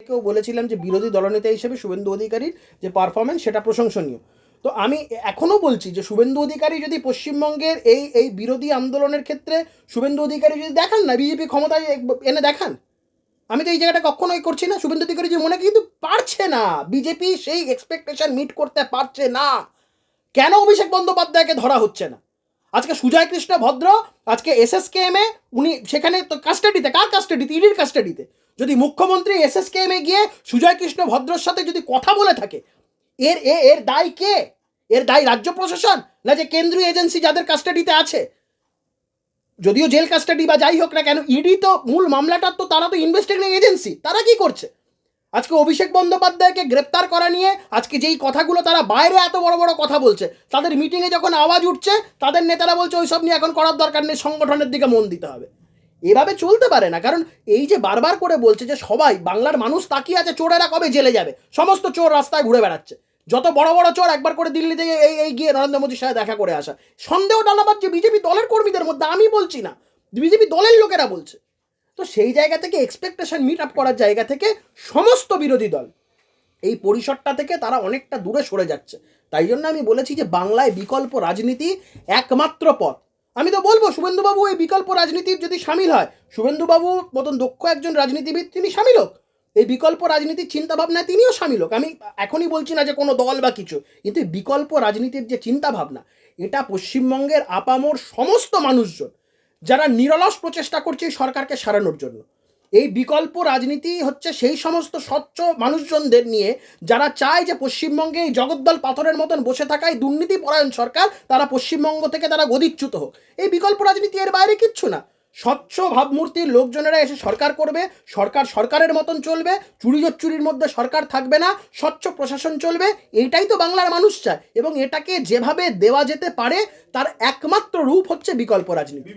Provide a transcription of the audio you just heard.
থেকেও বলেছিলাম যে বিরোধী দলনেতা হিসেবে শুভেন্দু অধিকারীর যে পারফরমেন্স সেটা প্রশংসনীয়। তো আমি এখনও বলছি যে শুভেন্দু অধিকারী যদি পশ্চিমবঙ্গের এই বিরোধী আন্দোলনের ক্ষেত্রে শুভেন্দু অধিকারী যদি দেখান না, বিজেপি ক্ষমতায় এনে দেখান, আমি তো এই জায়গাটা কখনোই করছি না। শুভেন্দু অধিকারী যে মনে কিন্তু পারছে না, বিজেপি সেই এক্সপেকটেশন মিট করতে পারছে না। কেন অভিষেক বন্দ্যোপাধ্যায়কে ধরা হচ্ছে না? আজকে সুজয় কৃষ্ণ ভদ্র আজকে এসএসকেএমে, উনি সেখানে তো কাস্টাডিতে, কার কাস্টাডিতে? ইডির কাস্টাডিতে। যদি মুখ্যমন্ত্রী এসএসকেএমে গিয়ে সুজয় কৃষ্ণ ভদ্রর সাথে যদি কথা বলে থাকে, এর এর দায় কে? এর দায় রাজ্য প্রশাসন না যে কেন্দ্রীয় এজেন্সি যাদের কাস্টাডিতে আছে? যদিও জেল কাস্টাডি বা যাই হোক না কেন, ইডি তো মূল মামলাটার তো তারা তো ইনভেস্টিগেটিং এজেন্সি, তারা কি করছে? আজকে অভিষেক বন্দ্যোপাধ্যায়কে গ্রেপ্তার করা নিয়ে আজকে যেই কথাগুলো তারা বাইরে এত বড় বড় কথা বলছে, তাদের মিটিংয়ে যখন আওয়াজ উঠছে তাদের নেতারা বলছে ওইসব নিয়ে এখন করার দরকার নেই, সংগঠনের দিকে মন দিতে হবে। এভাবে চলতে পারে না। কারণ এই যে বারবার করে বলছে যে সবাই বাংলার মানুষ তাকিয়ে আছে চোরেরা কবে জেলে যাবে, সমস্ত চোর রাস্তায় ঘুরে বেড়াচ্ছে, যত বড় বড় চোর একবার করে দিল্লি থেকে এই গিয়ে নরেন্দ্র মোদীর সাথে দেখা করে আসা। সন্দেহ ডালা পাচ্ছে বিজেপি দলের কর্মীদের মধ্যে, আমি বলছি না, বিজেপি দলের লোকেরা বলছে। তো সেই জায়গা থেকে এক্সপেকটেশন মিট আপ করার জায়গা থেকে সমস্ত বিরোধী দল এই পরিসরটা থেকে তারা অনেকটা দূরে সরে যাচ্ছে। তাই জন্য আমি বলেছি যে বাংলায় বিকল্প রাজনীতি একমাত্র পথ। আমি তো বলবো শুভেন্দুবাবু এই বিকল্প রাজনীতির যদি সামিল হয়, শুভেন্দুবাবু মতন দক্ষ একজন রাজনীতিবিদ তিনি সামিল হোক, এই বিকল্প রাজনীতির চিন্তাভাবনায় তিনিও সামিল হোক। আমি এখনই বলছি না যে কোনো দল বা কিছু, কিন্তু বিকল্প রাজনীতির যে চিন্তাভাবনা, এটা পশ্চিমবঙ্গের আপামর সমস্ত মানুষজন যারা নিরলস প্রচেষ্টা করছে এই সরকারকে সারানোর জন্য, এই বিকল্প রাজনীতি হচ্ছে সেই সমস্ত স্বচ্ছ মানুষজনদের নিয়ে যারা চায় যে পশ্চিমবঙ্গে এই জগদ্দল পাথরের মতন বসে থাকা এই দুর্নীতি পরায়ণ সরকার তারা পশ্চিমবঙ্গ থেকে তারা গদিচ্যুত হোক। এই বিকল্প রাজনীতি এর বাইরে কিচ্ছু না। স্বচ্ছ ভাবমূর্তির লোকজনেরা এসে সরকার করবে, সরকার সরকারের মতন চলবে, চুরির মধ্যে সরকার থাকবে না, স্বচ্ছ প্রশাসন চলবে। এইটাই তো বাংলার মানুষ চায়, এবং এটাকে যেভাবে দেওয়া যেতে পারে তার একমাত্র রূপ হচ্ছে বিকল্প রাজনীতি।